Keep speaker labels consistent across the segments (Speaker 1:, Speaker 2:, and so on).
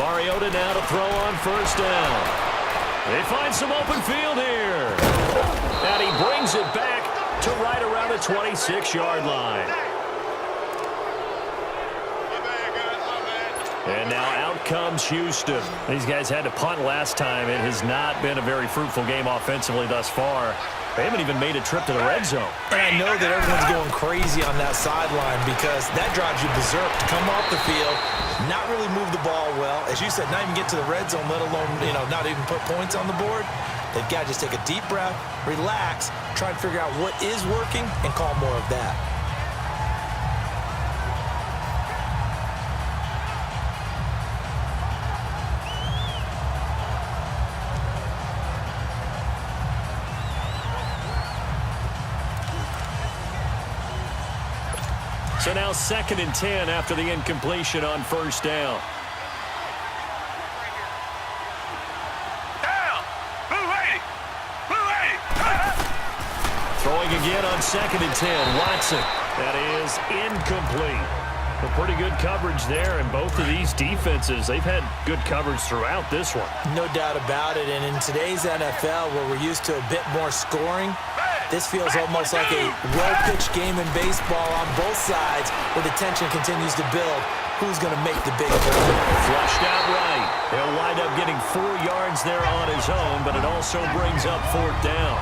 Speaker 1: Mariota now to throw on first down. They find some open field here. And he brings it back to right around the 26-yard line. And now out comes Houston. These guys had to punt last time. It has not been a very fruitful game offensively thus far. They haven't even made a trip to the red zone.
Speaker 2: And I know that everyone's going crazy on that sideline because that drives you berserk to come off the field, not really move the ball well. As you said, not even get to the red zone, let alone, not even put points on the board. They've got to just take a deep breath, relax, try and figure out what is working, and call more of that.
Speaker 1: So now 2nd and 10 after the incompletion on first down. Throwing again on 2nd and 10. Watson. That is incomplete. A pretty good coverage there, and both of these defenses, they've had good coverage throughout this one.
Speaker 2: No doubt about it, and in today's NFL, where we're used to a bit more scoring, this feels almost like a well-pitched game in baseball on both sides where the tension continues to build. Who's going to make the big play?
Speaker 1: Flushed out right. He'll wind up getting 4 yards there on his own, but it also brings up 4th down.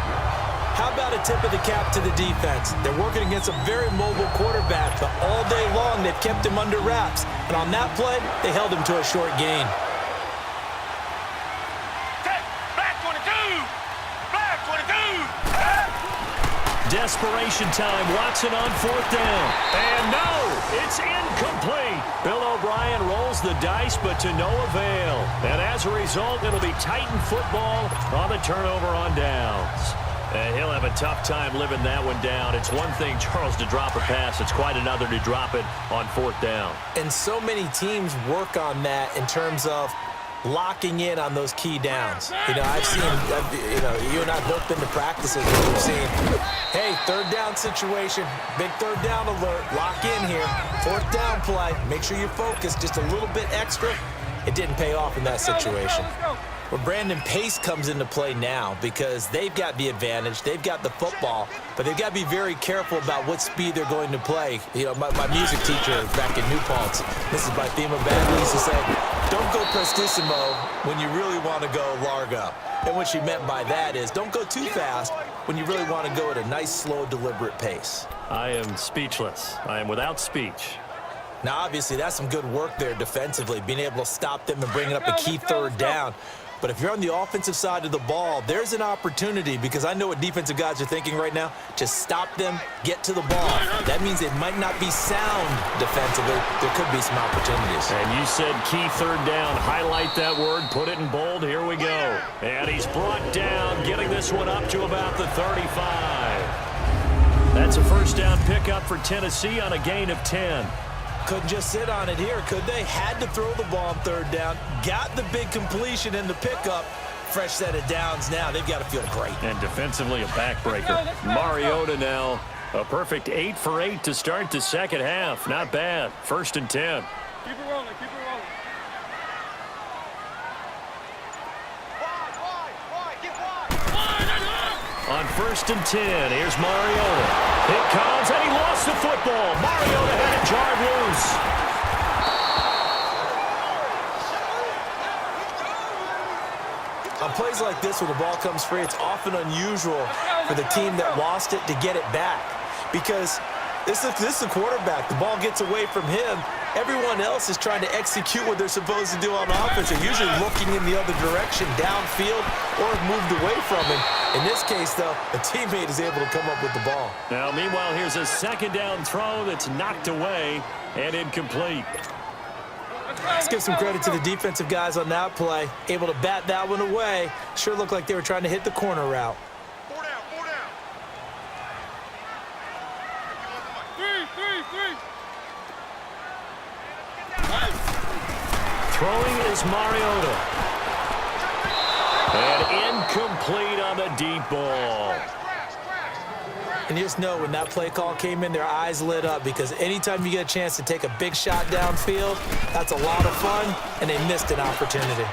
Speaker 2: How about a tip of the cap to the defense? They're working against a very mobile quarterback, but all day long they've kept him under wraps. And on that play, they held him to a short gain.
Speaker 1: Desperation time. Watson on 4th down. And no, it's incomplete. Bill O'Brien rolls the dice, but to no avail. And as a result, it'll be Titan football on the turnover on downs. And he'll have a tough time living that one down. It's one thing, Charles, to drop a pass. It's quite another to drop it on 4th down.
Speaker 2: And so many teams work on that in terms of locking in on those key downs. I've seen, you and I have both been to practices where we've seen, hey, 3rd down situation, big 3rd down alert, lock in here, 4th down play, make sure you're focused just a little bit extra. It didn't pay off in that situation. Where Brandon Pace comes into play now because they've got the advantage, they've got the football, but they've got to be very careful about what speed they're going to play. My music teacher back in New Paltz, this is my theme of band, used to say, don't go prestissimo when you really want to go largo. And what she meant by that is don't go too fast when you really want to go at a nice, slow, deliberate pace.
Speaker 1: I am speechless. I am without speech.
Speaker 2: Now, obviously, that's some good work there defensively, being able to stop them and bringing up a key 3rd down. But if you're on the offensive side of the ball, there's an opportunity because I know what defensive guys are thinking right now. Just stop them, get to the ball. That means it might not be sound defensively. There could be some opportunities.
Speaker 1: And you said key 3rd down. Highlight that word. Put it in bold. Here we go. And he's brought down, getting this one up to about the 35. That's a 1st down pickup for Tennessee on a gain of 10.
Speaker 2: Couldn't just sit on it here, could they? Had to throw the ball on 3rd down. Got the big completion in the pickup. Fresh set of downs now. They've got to feel great.
Speaker 1: And defensively, a backbreaker. Mariota now, a perfect 8 for 8 to start the 2nd half. Not bad. 1st and 10.
Speaker 3: Keep it rolling, keep it rolling.
Speaker 1: On 1st and 10, here's Mariota. It comes, and he lost the football. Mariota had it jarred loose.
Speaker 2: On plays like this, when the ball comes free, it's often unusual for the team that lost it to get it back. Because this is the quarterback. The ball gets away from him. Everyone else is trying to execute what they're supposed to do on offense. They're usually looking in the other direction, downfield, or have moved away from him. In this case, though, a teammate is able to come up with the ball.
Speaker 1: Now, meanwhile, here's a 2nd down throw that's knocked away and incomplete.
Speaker 2: Let's give some credit to the defensive guys on that play. Able to bat that one away. Sure looked like they were trying to hit the corner route.
Speaker 3: 4 down, 4 down. 3.
Speaker 1: Throwing is Mariota. And incomplete on the deep ball.
Speaker 2: And you just know when that play call came in, their eyes lit up because anytime you get a chance to take a big shot downfield, that's a lot of fun, and they missed an opportunity.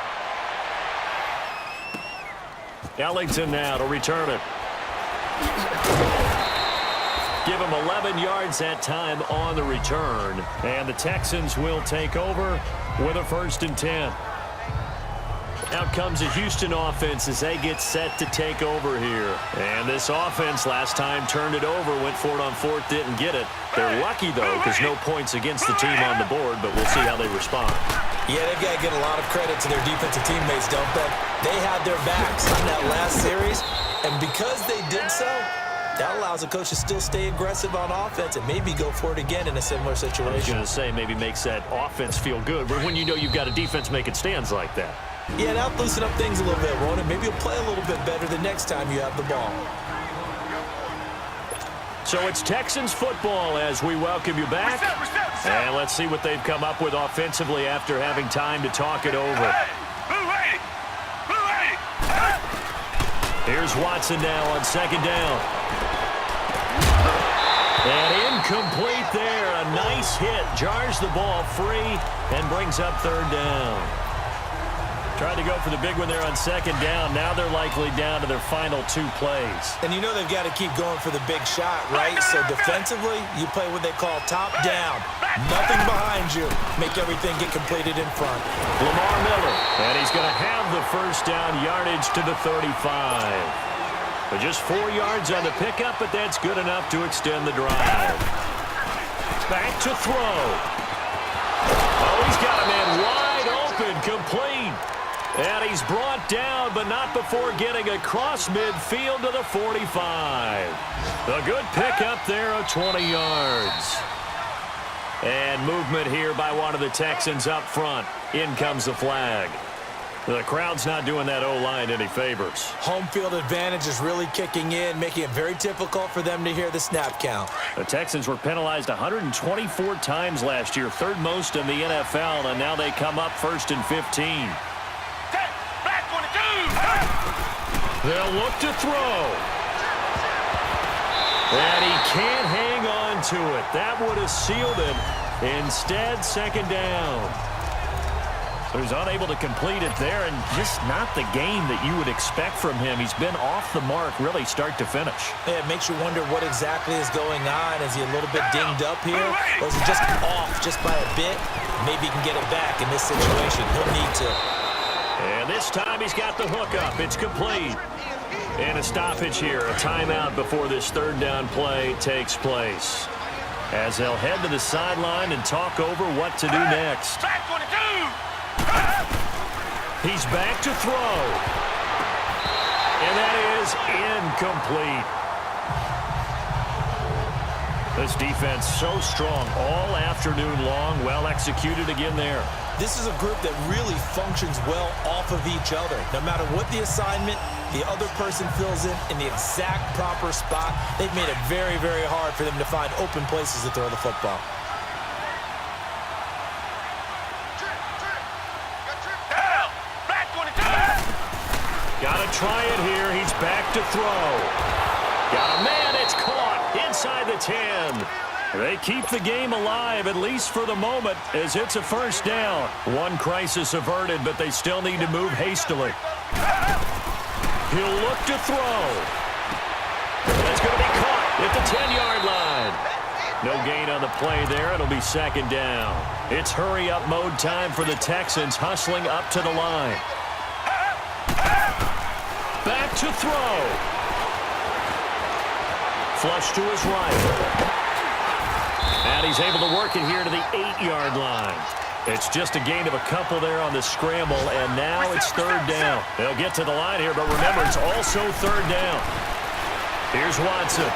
Speaker 1: Ellington now to return it. Give him 11 yards that time on the return. And the Texans will take over with a 1st and 10. Out comes the Houston offense as they get set to take over here. And this offense last time turned it over, went for it on 4th, didn't get it. They're lucky, though, because no points against the team on the board, but we'll see how they respond.
Speaker 2: Yeah, they've got to give a lot of credit to their defensive teammates, don't they? They had their backs on that last series, and because they did so, that allows the coach to still stay aggressive on offense and maybe go for it again in a similar situation.
Speaker 1: I was going to say maybe makes that offense feel good, but when you know you've got a defense making stands like that.
Speaker 2: Yeah, that'll loosen up things a little bit, won't it? Maybe you'll play a little bit better the next time you have the ball.
Speaker 1: So it's Texans football as we welcome you back. And let's see what they've come up with offensively after having time to talk it over. Here's Watson now on 2nd down. And incomplete there. A nice hit. Jars the ball free and brings up 3rd down. Tried to go for the big one there on 2nd down. Now they're likely down to their final 2 plays.
Speaker 2: And you know they've got to keep going for the big shot, right? So defensively, you play what they call top down. Nothing behind you. Make everything get completed in front.
Speaker 1: Lamar Miller. And he's going to have the 1st down yardage to the 35. But just 4 yards on the pickup, but that's good enough to extend the drive. Back to throw. Oh, he's got a man wide open, complete. And he's brought down, but not before getting across midfield to the 45. A good pickup there of 20 yards. And movement here by one of the Texans up front. In comes the flag. The crowd's not doing that O-line any favors.
Speaker 2: Home field advantage is really kicking in, making it very difficult for them to hear the snap count.
Speaker 1: The Texans were penalized 124 times last year, 3rd most in the NFL, and now they come up 1st and 15. They'll look to throw. And he can't hang on to it. That would have sealed it. Instead, 2nd down. So he's unable to complete it there, and just not the game that you would expect from him. He's been off the mark, really, start to finish.
Speaker 2: Yeah, it makes you wonder what exactly is going on. Is he a little bit dinged up here? Or is he just off just by a bit? Maybe he can get it back in this situation. He'll need to.
Speaker 1: And this time he's got the hook up. It's complete. And a stoppage here, a timeout before this 3rd down play takes place. As they'll head to the sideline and talk over what to do next. He's back to throw. And that is incomplete. This defense so strong all afternoon long. Well executed again there.
Speaker 2: This is a group that really functions well off of each other. No matter what the assignment, the other person fills in the exact proper spot. They've made it very, very hard for them to find open places to throw the football.
Speaker 1: Got to try it here. He's back to throw. Got a man. It's caught inside the 10. They keep the game alive, at least for the moment, as it's a 1st down. One crisis averted, but they still need to move hastily. He'll look to throw. That's going to be caught at the 10-yard line. No gain on the play there. It'll be 2nd down. It's hurry-up mode time for the Texans, hustling up to the line. Back to throw. Flush to his right. And he's able to work it here to the 8-yard line. It's just a gain of a couple there on the scramble, and now it's 3rd down. They'll get to the line here, but remember, it's also 3rd down. Here's Watson.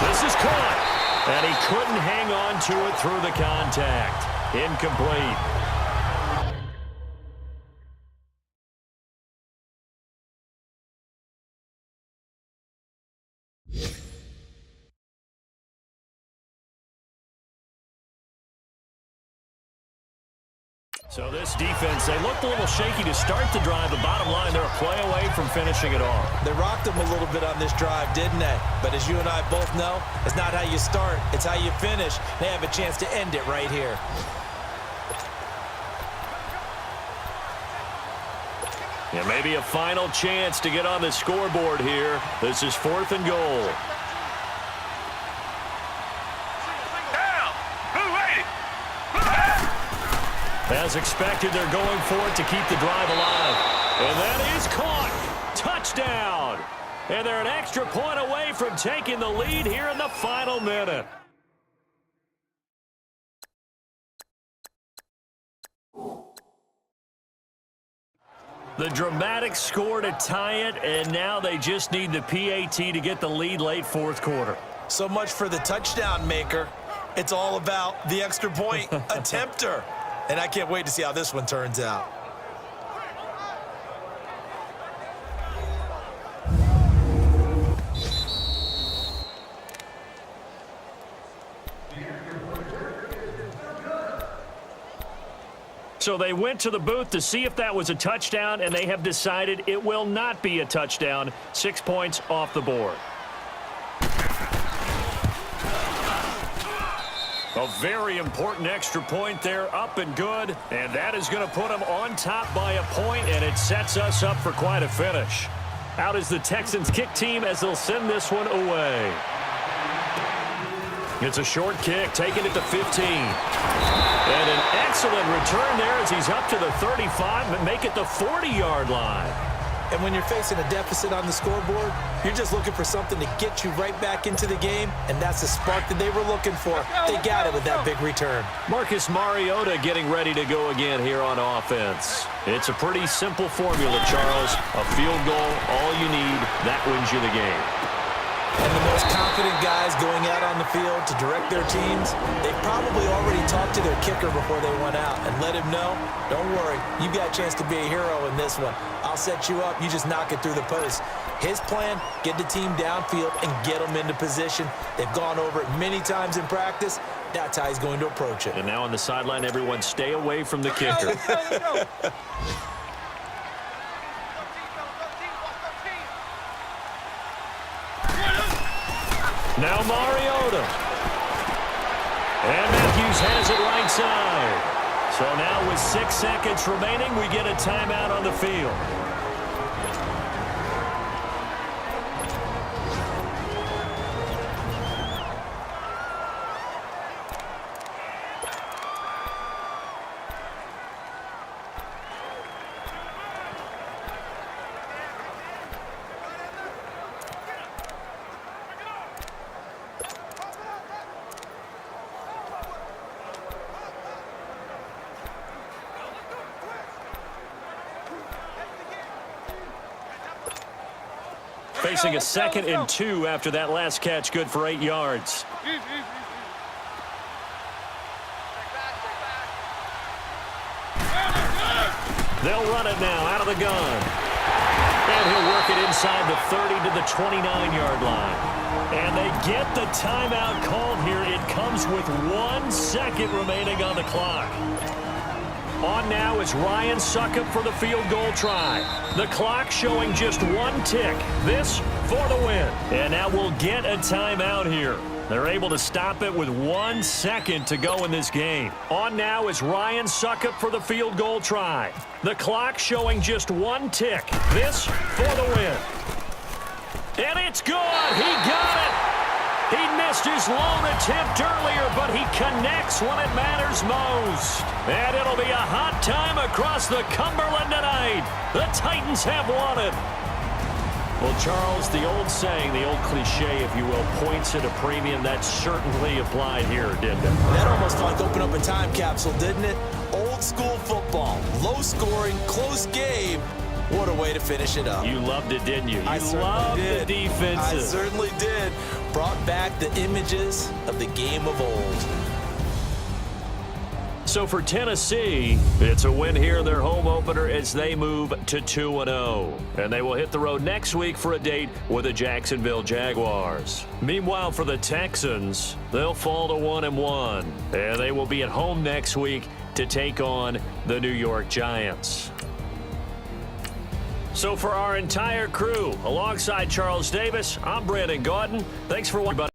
Speaker 1: This is caught, and he couldn't hang on to it through the contact. Incomplete. So this defense, they looked a little shaky to start the drive. The bottom line, they're a play away from finishing it off.
Speaker 2: They rocked them a little bit on this drive, didn't they? But as you and I both know, it's not how you start, it's how you finish. They have a chance to end it right here.
Speaker 1: And maybe a final chance to get on the scoreboard here. This is 4th and goal. As expected, they're going for it to keep the drive alive. And that is caught. Touchdown. And they're an extra point away from taking the lead here in the final minute. The dramatic score to tie it, and now they just need the PAT to get the lead late 4th quarter.
Speaker 2: So much for the touchdown maker. It's all about the extra point attempter. And I can't wait to see how this one turns out.
Speaker 1: So they went to the booth to see if that was a touchdown, and they have decided it will not be a touchdown. 6 points off the board. A very important extra point there, up and good. And that is going to put them on top by a point, and it sets us up for quite a finish. Out is the Texans kick team as they'll send this one away. It's a short kick, taking it to 15. And an excellent return there as he's up to the 35, but make it the 40-yard line.
Speaker 2: And when you're facing a deficit on the scoreboard, you're just looking for something to get you right back into the game, and that's the spark that they were looking for. They got it with that big return.
Speaker 1: Marcus Mariota getting ready to go again here on offense. It's a pretty simple formula, Charles. A field goal, all you need, that wins you the game.
Speaker 2: And the most confident guys going out on the field to direct their teams, they've probably already talked to their kicker before they went out and let him know, don't worry, you've got a chance to be a hero in this one. I'll set you up, you just knock it through the post. His plan, get the team downfield and get them into position. They've gone over it many times in practice. That's how he's going to approach it.
Speaker 1: And now on the sideline, everyone stay away from the kicker. Now Mariota. And Matthews has it right side. So now with 6 seconds remaining, we get a timeout on the field. Facing a 2nd and 2 after that last catch, good for 8 yards. They'll run it now out of the gun. And he'll work it inside the 30 to the 29-yard line. And they get the timeout called here. It comes with 1 second remaining on the clock. On now is Ryan Succop for the field goal try. The clock showing just 1 tick. This for the win. And now we'll get a timeout here. They're able to stop it with 1 second to go in this game. On now is Ryan Succop for the field goal try. The clock showing just 1 tick. This for the win. And it's good. He got it. He missed his lone attempt earlier, but he connects when it matters most. And it'll be a hot time across the Cumberland tonight. The Titans have won it. Well, Charles, the old saying, the old cliche, if you will, points at a premium, that certainly applied here, didn't it?
Speaker 2: That almost felt like open up a time capsule, didn't it? Old school football, low scoring, close game. What a way to finish it up.
Speaker 1: You loved it, didn't you?
Speaker 2: I
Speaker 1: You loved
Speaker 2: did.
Speaker 1: the defenses.
Speaker 2: I certainly did. Brought back the images of the game of old.
Speaker 1: So for Tennessee, it's a win here in their home opener as they move to 2-0. And they will hit the road next week for a date with the Jacksonville Jaguars. Meanwhile, for the Texans, they'll fall to 1-1. And they will be at home next week to take on the New York Giants. So for our entire crew, alongside Charles Davis, I'm Brandon Gaudin. Thanks for watching.